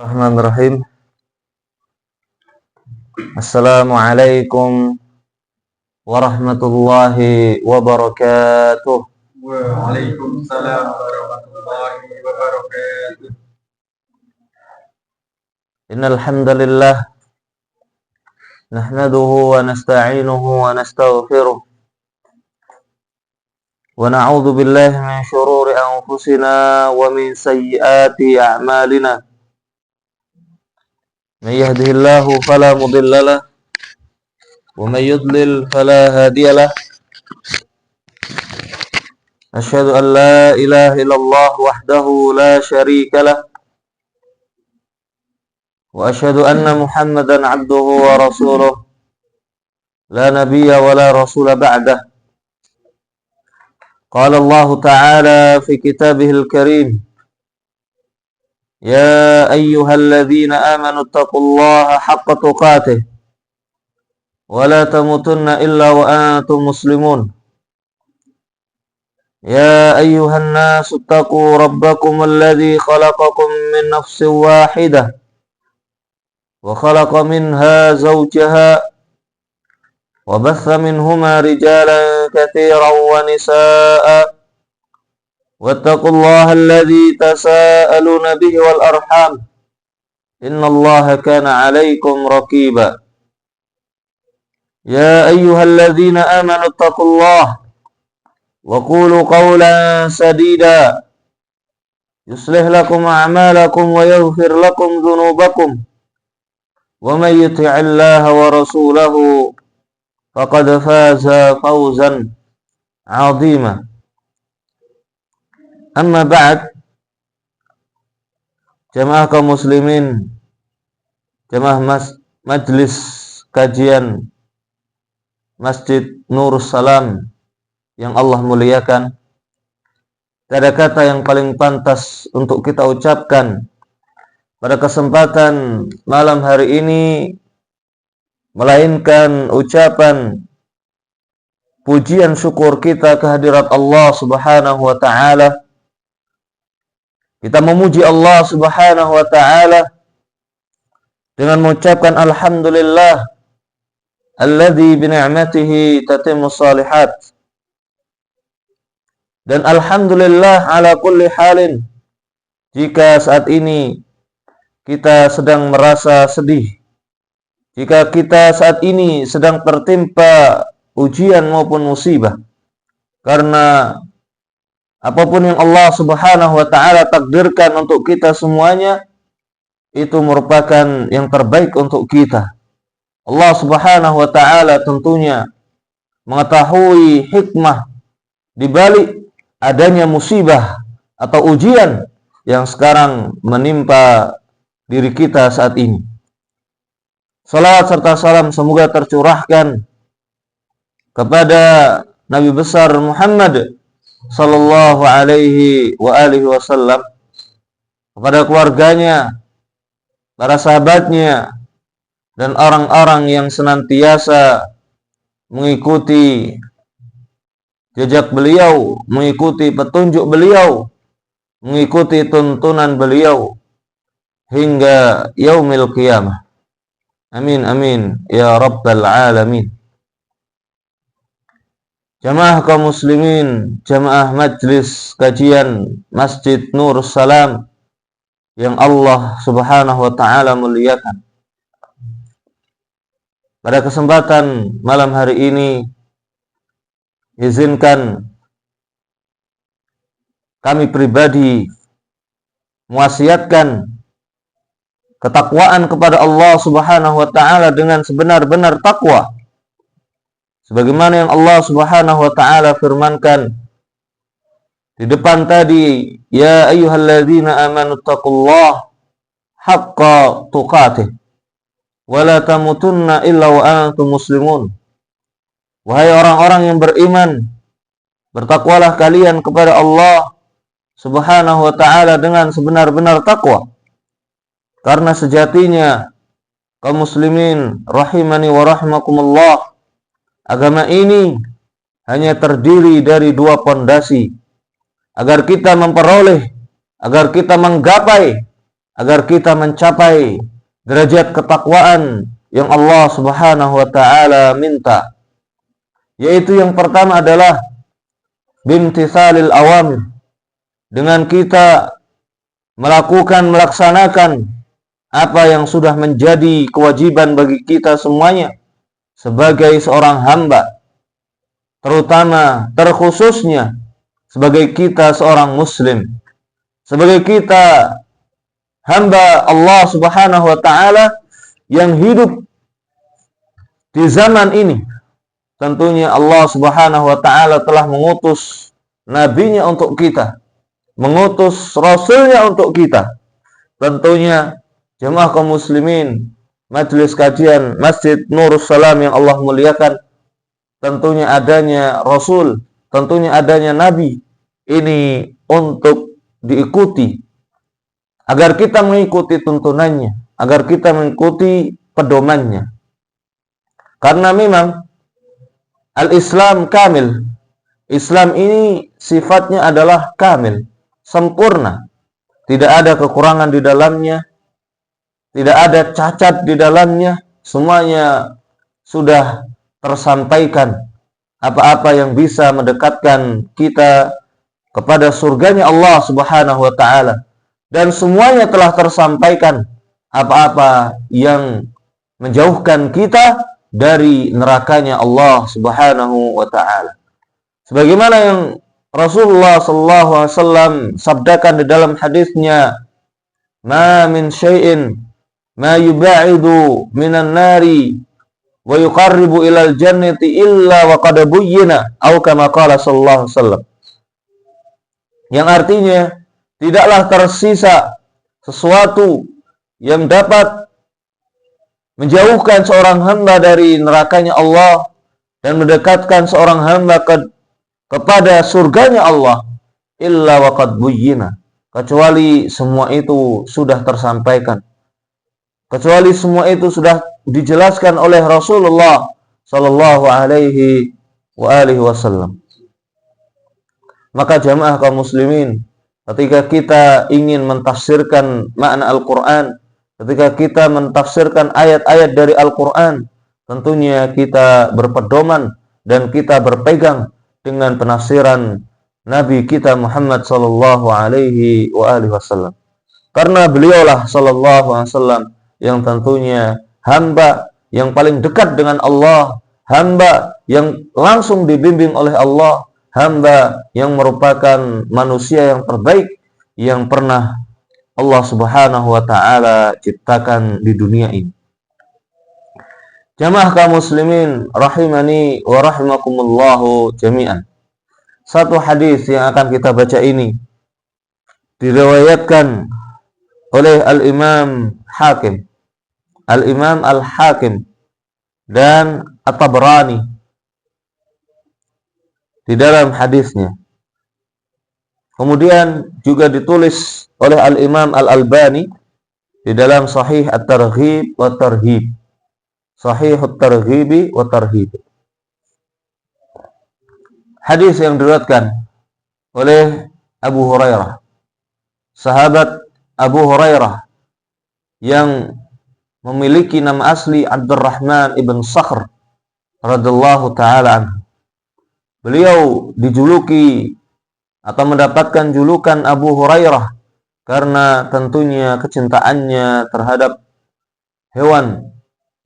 Bismillahirrahmanirrahim. Assalamualaikum warahmatullahi wabarakatuh. Waalaikumsalam warahmatullahi wabarakatuh. Innal hamdalillah nahmaduhu wa nasta'inuhu wa nastaghfiruh wa na'udzu billahi min shururi anfusina wa min sayyiati a'malina. Man yahdihillahu fala mudilla lahu wa man yudlil fala hadiya lahu. Asyhadu an la ilaha illallah wahdahu la syarika lahu wa asyhadu anna Muhammadan abduhu wa rasuluh la nabiyya wa la rasula ba'dah. Qala Allah Ta'ala fi kitabihil karim, ya ayyuhalladzina amanu taqullaha haqqa tuqatih wa la tamutunna illa wa antum muslimun. Ya ayyuhan nasu taqu rabbakum alladzi khalaqakum min nafsin wahidah wa khalaqa minha zawjaha wa batha minhuma rijalan katsiran wa nisaa'a wattaqullaha alladzi tasaaluna bihi wal arham innallaha kana 'alaikum raqiba. Ya ayyuhalladzina amanu taqullaha wa qulu qawlan sadida yuslih lakum a'malakum wa yaghfir lakum dhunubakum wa may yuti'illaha wa rasulahu faqad faza fawzan 'azima. Amma ba'd, jamaah kaum muslimin, jamaah majlis kajian Masjid Nurus Salam yang Allah muliakan. Tidak ada kata yang paling pantas untuk kita ucapkan pada kesempatan malam hari ini melainkan ucapan pujian syukur kita kehadirat Allah Subhanahu wa taala. Kita memuji Allah Subhanahu wa taala dengan mengucapkan alhamdulillah alladzi bi ni'matihi tatimmus shalihat. Dan alhamdulillah ala kulli halin, jika saat ini kita sedang merasa sedih, jika kita saat ini sedang tertimpa ujian maupun musibah, karena apapun yang Allah Subhanahu wa taala takdirkan untuk kita semuanya itu merupakan yang terbaik untuk kita. Allah Subhanahu wa taala tentunya mengetahui hikmah di balik adanya musibah atau ujian yang sekarang menimpa diri kita saat ini. Salawat serta salam semoga tercurahkan kepada Nabi besar Muhammad sallallahu alaihi wa alihi wasallam, kepada keluarganya, para sahabatnya, dan orang-orang yang senantiasa mengikuti jejak beliau, mengikuti petunjuk beliau, mengikuti tuntunan beliau hingga yaumil qiyamah. Amin amin ya rabbal alamin. Jamaah kaum muslimin, jamaah majlis kajian Masjid Nurus Salam yang Allah Subhanahu wa taala muliakan. Pada kesempatan malam hari ini, izinkan kami pribadi mewasiatkan ketakwaan kepada Allah Subhanahu wa taala dengan sebenar-benar takwa. Sebagaimana yang Allah Subhanahu wa taala firmankan di depan tadi, ya ayyuhalladzina amanu taqullaha haqqa tuqatih wa la tamutunna illa wa antum muslimun. Wahai orang-orang yang beriman, bertakwalah kalian kepada Allah Subhanahu wa taala dengan sebenar-benar takwa. Karena sejatinya kaum muslimin rahimani wa rahimakumullah, agama ini hanya terdiri dari dua pondasi. Agar kita memperoleh, agar kita menggapai, agar kita mencapai derajat ketakwaan yang Allah Subhanahu wa taala minta. Yaitu yang pertama adalah bimtithalil awamir, dengan kita melaksanakan apa yang sudah menjadi kewajiban bagi kita semuanya sebagai seorang hamba, terkhususnya sebagai kita seorang muslim, sebagai kita hamba Allah Subhanahu wa taala yang hidup di zaman ini. Tentunya Allah Subhanahu wa taala telah mengutus nabinya untuk kita, mengutus rasulnya untuk kita. Tentunya jemaah kaum muslimin, majelis kajian Masjid Nurus Salam yang Allah muliakan, tentunya adanya rasul, tentunya adanya nabi ini untuk diikuti, agar kita mengikuti tuntunannya, agar kita mengikuti pedomannya. Karena memang al-Islam kamil, Islam ini sifatnya adalah kamil, sempurna, tidak ada kekurangan di dalamnya, tidak ada cacat di dalamnya, semuanya sudah tersampaikan. Apa-apa yang bisa mendekatkan kita kepada surganya Allah Subhanahu wa taala, dan semuanya telah tersampaikan. Apa-apa yang menjauhkan kita dari nerakanya Allah Subhanahu wa taala. Sebagaimana yang Rasulullah sallallahu alaihi wasallam sabdakan di dalam hadisnya, "Ma min syai'in ma yuba'idu minan nari wa yuqarribu ilal jannati illa wa qad buyyina," atau kama qala sallallahu alaihi wasallam. Yang artinya, tidaklah tersisa sesuatu yang dapat menjauhkan seorang hamba dari nerakanya Allah dan mendekatkan seorang hamba kepada surganya Allah, illa waqad buyyina, kecuali semua itu sudah tersampaikan, kecuali semua itu sudah dijelaskan oleh Rasulullah sallallahu alaihi wasallam. Maka jamaah kaum muslimin, ketika kita ingin mentafsirkan makna Al-Quran, ketika kita mentafsirkan ayat-ayat dari Al-Quran, tentunya kita berpedoman dan kita berpegang dengan penafsiran Nabi kita Muhammad sallallahu alaihi wasallam. Karena beliaulah sallallahu alaihi wasallam yang tentunya hamba yang paling dekat dengan Allah, hamba yang langsung dibimbing oleh Allah, hamba yang merupakan manusia yang terbaik yang pernah Allah Subhanahu wa taala ciptakan di dunia ini. Jamaah kaum muslimin rahimani wa rahimakumullahu jami'an. Satu hadis yang akan kita baca ini diriwayatkan oleh Al-Imam Hakim, Al-Imam Al-Hakim dan At-Tabrani di dalam hadisnya. Kemudian juga ditulis oleh Al-Imam Al-Albani di dalam Sahih At-Targhib wa Tarhib. Sahih At-Targhib wa Tarhib. Hadis yang diriwayatkan oleh Abu Hurairah, sahabat Abu Hurairah yang memiliki nama asli Abdurrahman ibn Sakhr radhiyallahu taala anhu. Beliau dijuluki atau mendapatkan julukan Abu Hurairah karena tentunya kecintaannya terhadap hewan,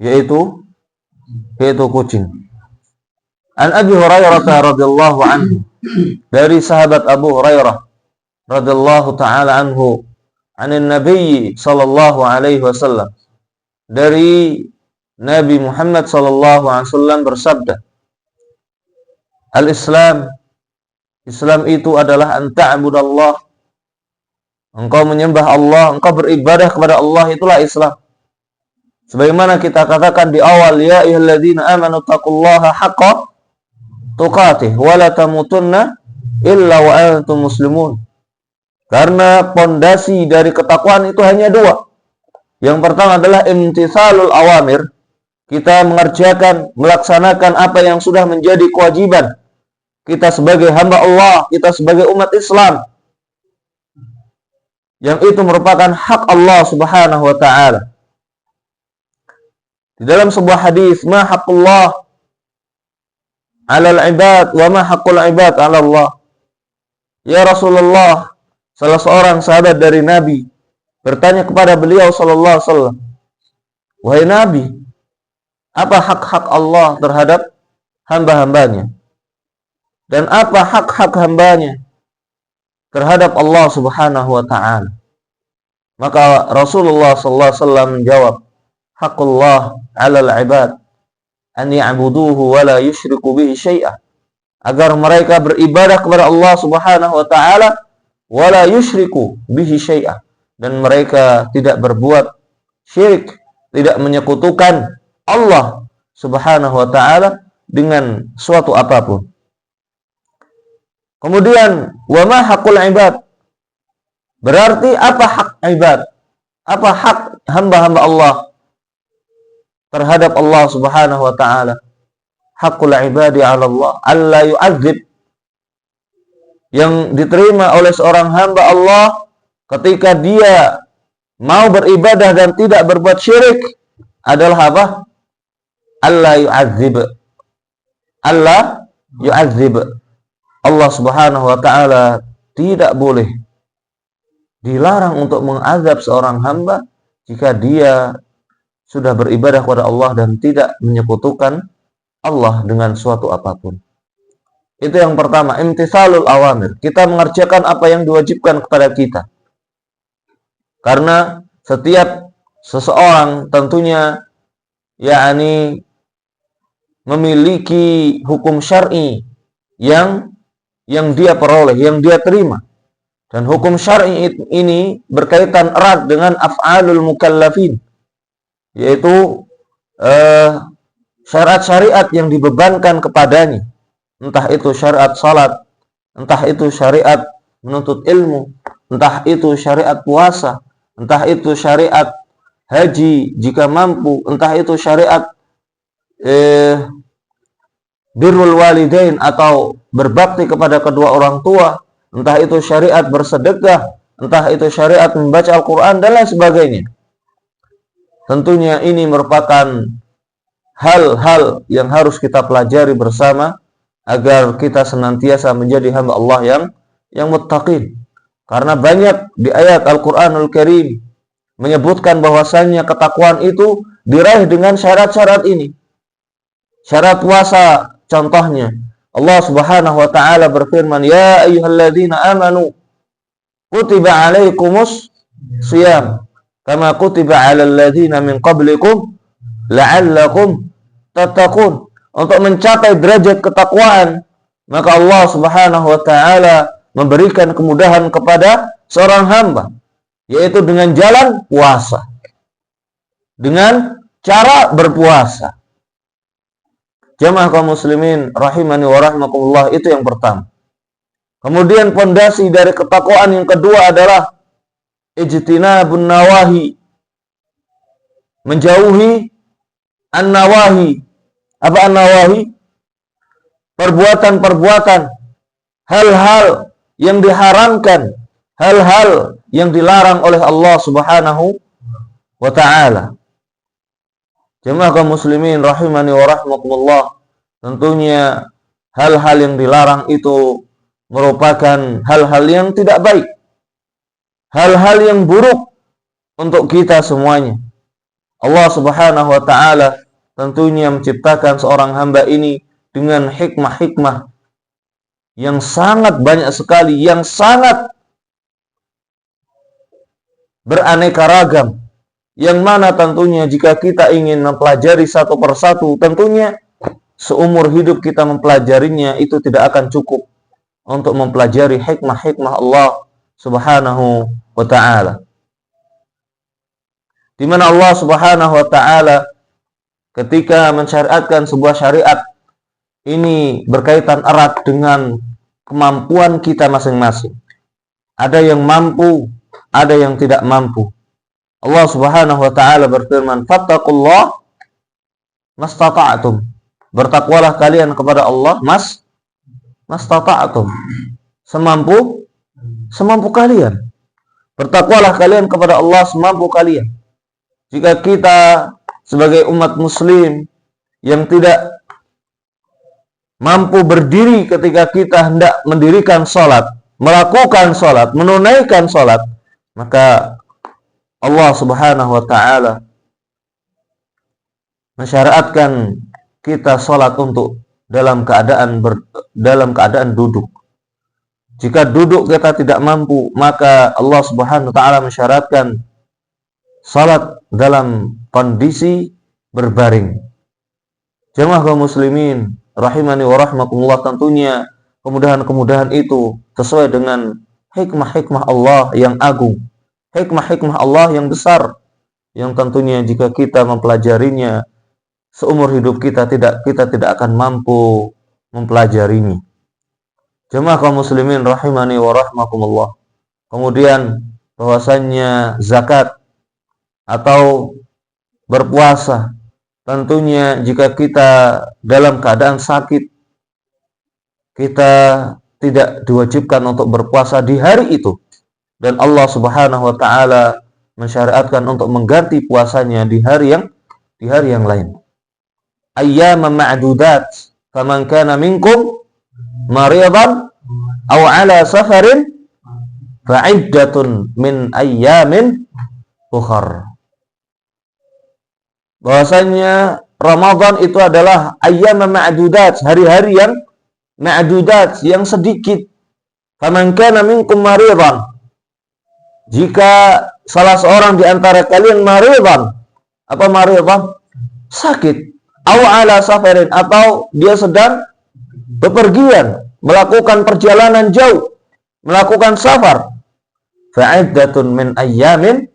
yaitu kucing. An Abi Hurairah radhiyallahu anhu, dari sahabat Abu Hurairah radhiyallahu taala anhu, anin Nabi sallallahu alaihi wasallam, dari Nabi Muhammad sallallahu alaihi wasallam bersabda, Al-Islam, Islam itu adalah an ta'budallah, engkau menyembah Allah, engkau beribadah kepada Allah, itulah Islam. Sebagaimana kita katakan di awal, ya ayyuhalladzina amanu taqullaha haqqa tuqatih wa la tamutunna illa wa antum muslimun. Karena pondasi dari ketakwaan itu hanya dua. Yang pertama adalah imtithalul awamir, kita mengerjakan, melaksanakan apa yang sudah menjadi kewajiban kita sebagai hamba Allah, kita sebagai umat Islam. yang itu merupakan hak Allah Subhanahu wa taala. Di dalam sebuah hadis, ma haqqullah 'alal ibad wa ma haqqul ibad 'ala Allah. Ya Rasulullah, salah seorang sahabat dari Nabi bertanya kepada beliau sallallahu alaihi wasallam, "Wahai Nabi, apa hak-hak Allah terhadap hamba-hambanya? Dan apa hak-hak hambanya terhadap Allah Subhanahu wa taala?" Maka Rasulullah sallallahu alaihi wasallam menjawab, "Haqqullah 'alal 'ibad an ya'buduhu wa la yusyriku bihi syai'a." Agar mereka beribadah kepada Allah Subhanahu wa taala wa la yusyriku bihi syai'a, dan mereka tidak berbuat syirik, tidak menyekutukan Allah Subhanahu wa taala dengan suatu apapun. Kemudian wa ma haqqul ibad, berarti apa hak ibad? Apa hak hamba-hamba Allah terhadap Allah Subhanahu wa taala? Haqqul ibadi 'ala Allah alla yu'adzib, yang diterima oleh seorang hamba Allah ketika dia mau beribadah dan tidak berbuat syirik adalah apa? Alla yu'adzib. Alla yu'adzib. Allah Subhanahu wa taala tidak boleh, dilarang untuk mengazab seorang hamba jika dia sudah beribadah kepada Allah dan tidak menyekutukan Allah dengan suatu apapun. Itu yang pertama, imtithalul awamir. Kita mengerjakan apa yang diwajibkan kepada kita. Karena setiap seseorang tentunya memiliki hukum syar'i yang dia peroleh, yang dia terima. Dan hukum syar'i ini berkaitan erat dengan af'alul mukallafin, yaitu syariat-syariat yang dibebankan kepadanya. Entah itu syariat salat, entah itu syariat menuntut ilmu, entah itu syariat puasa, entah itu syariat haji jika mampu, entah itu syariat birrul walidain atau berbakti kepada kedua orang tua, entah itu syariat bersedekah, entah itu syariat membaca Al-Quran dan lain sebagainya. Tentunya ini merupakan hal-hal yang harus kita pelajari bersama agar kita senantiasa menjadi hamba Allah yang muttaqin. Karena banyak di ayat Al-Qur'anul Karim menyebutkan bahwasannya ketakwaan itu diraih dengan syarat-syarat ini. Syarat puasa contohnya, Allah Subhanahu wa taala berfirman, "Ya ayyuhalladzina amanu kutiba 'alaikumus shiyam kama kutiba 'alal ladzina min qablikum la'allakum tattaqun." Untuk mencapai derajat ketakwaan, maka Allah Subhanahu wa taala memberikan kemudahan kepada seorang hamba, yaitu dengan jalan puasa, dengan cara berpuasa. Jamaah kaum muslimin rahimani wa rahmakumullah, itu yang pertama. Kemudian pondasi dari ketakwaan yang kedua adalah ijtinabun nawahi, menjauhi an-nawahi. Apa an-nawahi? Perbuatan-perbuatan, hal-hal yang diharamkan, hal-hal yang dilarang oleh Allah Subhanahu wa taala. Jemaah kaum muslimin rahimani wa rahmakumullah, tentunya hal-hal yang dilarang itu merupakan hal-hal yang tidak baik, hal-hal yang buruk untuk kita semuanya. Allah Subhanahu wa taala tentunya menciptakan seorang hamba ini dengan hikmah-hikmah yang sangat banyak sekali, yang sangat beraneka ragam, yang mana tentunya jika kita ingin mempelajari satu persatu, tentunya seumur hidup kita mempelajarinya itu tidak akan cukup untuk mempelajari hikmah-hikmah Allah Subhanahu wa taala. Di mana Allah Subhanahu wa taala ketika mensyariatkan sebuah syariat ini berkaitan erat dengan kemampuan kita masing-masing. Ada yang mampu, ada yang tidak mampu. Allah Subhanahu wa taala berfirman, "Fattaqullah mastata'tum." Bertakwalah kalian kepada Allah mastata'tum. Semampu kalian. Bertakwalah kalian kepada Allah semampu kalian. Jika kita sebagai umat muslim yang tidak mampu berdiri ketika kita hendak mendirikan sholat, melakukan sholat, menunaikan sholat, maka Allah Subhanahu wa ta'ala mensyariatkan kita sholat untuk dalam keadaan duduk. Jika duduk kita tidak mampu, maka Allah Subhanahu wa ta'ala mensyaratkan salat dalam kondisi berbaring. Jemaah kaum muslimin rahimani wa rahmakumullah, tentunya kemudahan-kemudahan itu sesuai dengan hikmah-hikmah Allah yang agung, hikmah-hikmah Allah yang besar, yang tentunya jika kita mempelajarinya seumur hidup kita tidak akan mampu mempelajarinya. Jemaah kaum muslimin rahimani wa rahmakumullah. Kemudian bahwasannya zakat atau berpuasa, tentunya jika kita dalam keadaan sakit, kita tidak diwajibkan untuk berpuasa di hari itu, dan Allah Subhanahu wa ta'ala mensyariatkan untuk mengganti puasanya di hari yang lain. Ayyaman ma'dudat, faman kana minkum maridan aw ala safarin fa'iddatun min ayyamin ukhar. Bahwasanya Ramadan itu adalah ayyaman ma'dudat, hari-hari yang ma'dudat, yang sedikit. Faman kana minkum maridan, jika salah seorang di antara kalian maridan, apa maridan? Sakit. Aw ala safarin, atau dia sedang bepergian, melakukan perjalanan jauh, melakukan safar. Fa'iddatun min ayyamin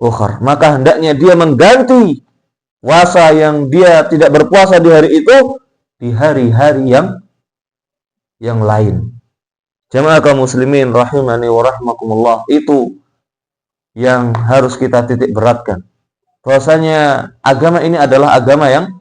ukhar, maka hendaknya dia mengganti puasa yang dia tidak berpuasa di hari itu di hari-hari yang lain. Jemaah kaum muslimin rahimani wa rahmakumullah, itu yang harus kita titik beratkan. Bahwasanya agama ini adalah agama yang